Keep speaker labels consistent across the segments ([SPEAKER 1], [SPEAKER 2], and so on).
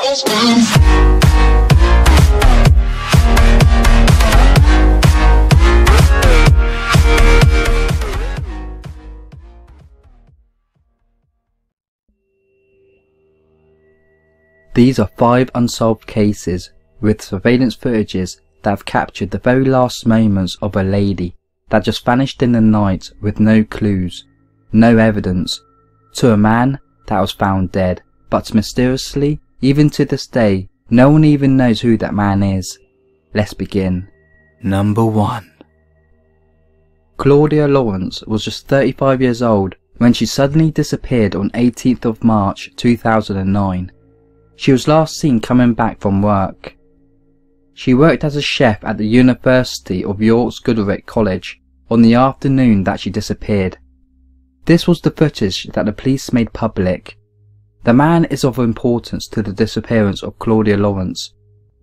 [SPEAKER 1] These are 5 unsolved cases with surveillance footages that have captured the very last moments of a lady that just vanished in the night with no clues, no evidence, to a man that was found dead, but mysteriously, even to this day, no one even knows who that man is. Let's begin. Number 1. Claudia Lawrence was just 35 years old when she suddenly disappeared on 18th of March 2009. She was last seen coming back from work. She worked as a chef at the University of York's Goodricke College on the afternoon that she disappeared. This was the footage that the police made public. The man is of importance to the disappearance of Claudia Lawrence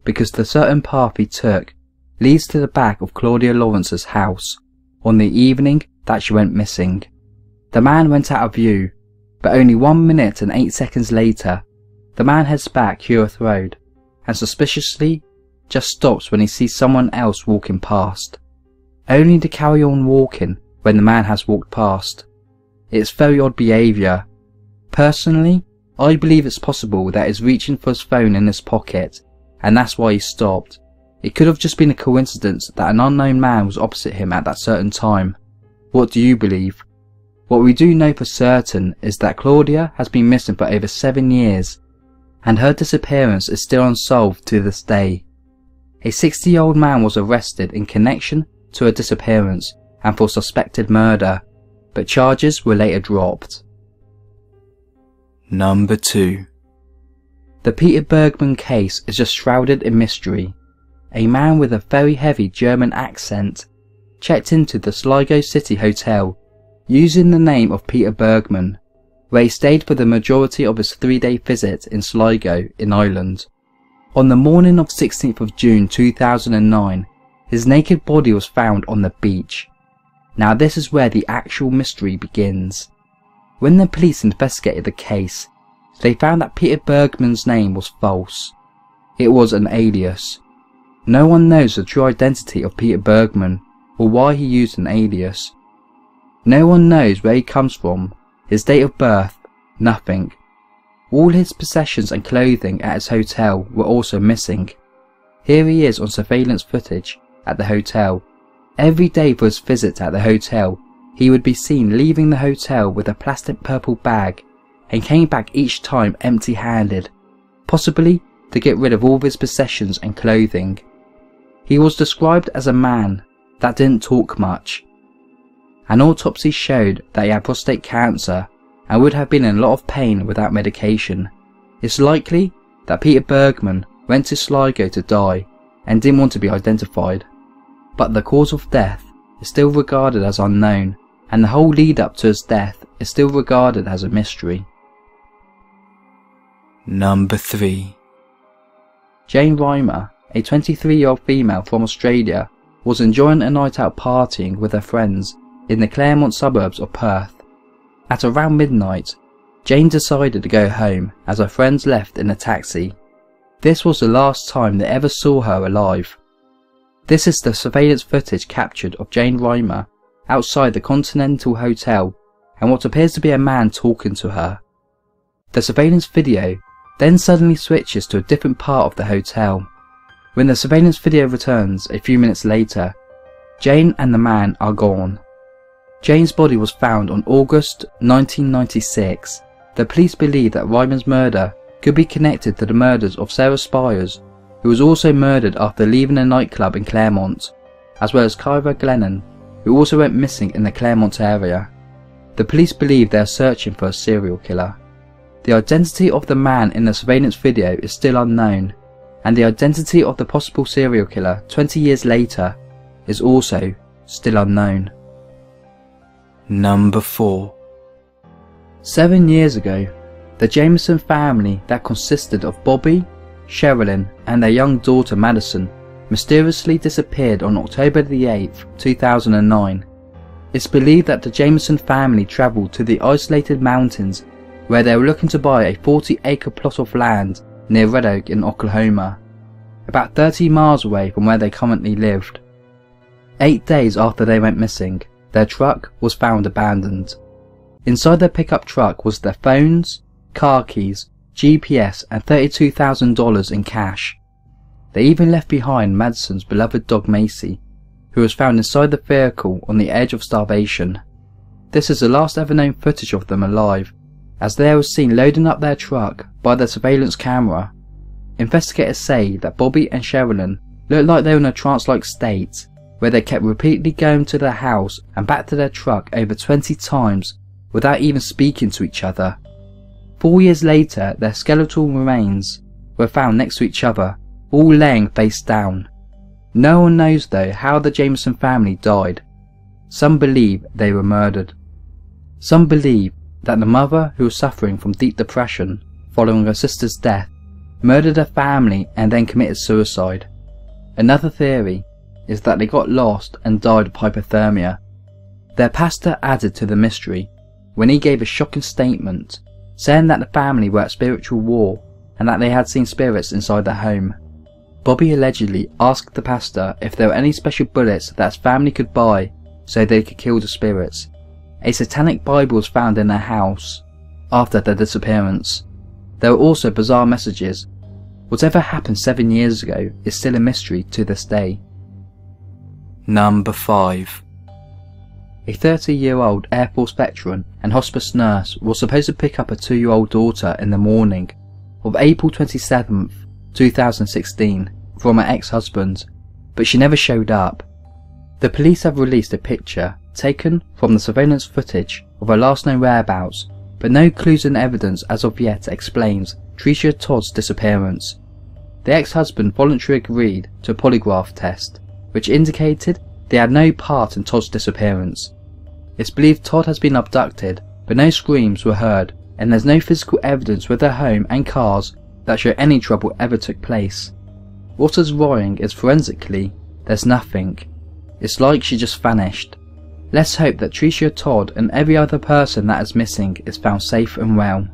[SPEAKER 1] because the certain path he took leads to the back of Claudia Lawrence's house on the evening that she went missing. The man went out of view, but only 1 minute and 8 seconds later, the man heads back Heworth Road and suspiciously just stops when he sees someone else walking past, only to carry on walking when the man has walked past. It's very odd behaviour. Personally, I believe it's possible that he's reaching for his phone in his pocket and that's why he stopped. It could have just been a coincidence that an unknown man was opposite him at that certain time. What do you believe? What we do know for certain is that Claudia has been missing for over 7 years, and her disappearance is still unsolved to this day. A 60-year-old man was arrested in connection to her disappearance and for suspected murder, but charges were later dropped. Number 2. The Peter Bergman case is just shrouded in mystery. A man with a very heavy German accent checked into the Sligo City Hotel using the name of Peter Bergman, where he stayed for the majority of his 3-day visit in Sligo in Ireland. On the morning of 16th of June 2009, his naked body was found on the beach. Now this is where the actual mystery begins. When the police investigated the case, they found that Peter Bergman's name was false. It was an alias. No one knows the true identity of Peter Bergman or why he used an alias. No one knows where he comes from, his date of birth, nothing. All his possessions and clothing at his hotel were also missing. Here he is on surveillance footage at the hotel. Every day for his visit at the hotel, he would be seen leaving the hotel with a plastic purple bag and came back each time empty-handed, possibly to get rid of all of his possessions and clothing. He was described as a man that didn't talk much. An autopsy showed that he had prostate cancer and would have been in a lot of pain without medication. It's likely that Peter Bergman went to Sligo to die and didn't want to be identified. But the cause of death is still regarded as unknown, and the whole lead up to his death is still regarded as a mystery. Number 3. Jane Reimer, a 23-year-old female from Australia, was enjoying a night out partying with her friends in the Claremont suburbs of Perth. At around midnight, Jane decided to go home as her friends left in a taxi. This was the last time they ever saw her alive. This is the surveillance footage captured of Jane Reimer outside the Continental Hotel and what appears to be a man talking to her. The surveillance video then suddenly switches to a different part of the hotel. When the surveillance video returns a few minutes later, Jane and the man are gone. Jane's body was found on August 1996. The police believe that Reimer's murder could be connected to the murders of Sarah Spires, who was also murdered after leaving a nightclub in Claremont, as well as Kyra Glennon, who also went missing in the Claremont area. The police believe they are searching for a serial killer. The identity of the man in the surveillance video is still unknown, and the identity of the possible serial killer 20 years later is also still unknown. Number 4. 7 years ago, the Jameson family that consisted of Bobby, Sherilyn and their young daughter Madison mysteriously disappeared on October the 8th, 2009. It's believed that the Jameson family travelled to the isolated mountains where they were looking to buy a 40-acre plot of land near Red Oak in Oklahoma, about 30 miles away from where they currently lived. 8 days after they went missing, their truck was found abandoned. Inside their pickup truck was their phones, car keys, GPS and $32,000 in cash. They even left behind Madsen's beloved dog Macy, who was found inside the vehicle on the edge of starvation. This is the last ever known footage of them alive, as they were seen loading up their truck by their surveillance camera. Investigators say that Bobby and Sherilyn looked like they were in a trance-like state, where they kept repeatedly going to their house and back to their truck over 20 times without even speaking to each other. 4 years later, their skeletal remains were found next to each other, all laying face down. No one knows though how the Jameson family died. Some believe they were murdered. Some believe that the mother, who was suffering from deep depression following her sister's death, murdered her family and then committed suicide. Another theory is that they got lost and died of hypothermia. Their pastor added to the mystery when he gave a shocking statement saying that the family were at spiritual war and that they had seen spirits inside their home. Bobby allegedly asked the pastor if there were any special bullets that his family could buy so they could kill the spirits. A satanic Bible was found in their house after their disappearance. There were also bizarre messages. Whatever happened 7 years ago is still a mystery to this day. Number 5. A 30-year-old Air Force veteran and hospice nurse was supposed to pick up a 2-year-old daughter in the morning of April 27th, 2016 from her ex-husband, but she never showed up. The police have released a picture taken from the surveillance footage of her last known whereabouts, but no clues and evidence as of yet explains Tricia Todd's disappearance. The ex-husband voluntarily agreed to a polygraph test, which indicated they had no part in Todd's disappearance. It's believed Todd has been abducted, but no screams were heard, and there's no physical evidence with her home and cars that show any trouble ever took place. What is worrying is forensically, there's nothing. It's like she just vanished. Let's hope that Tricia Todd and every other person that is missing is found safe and well.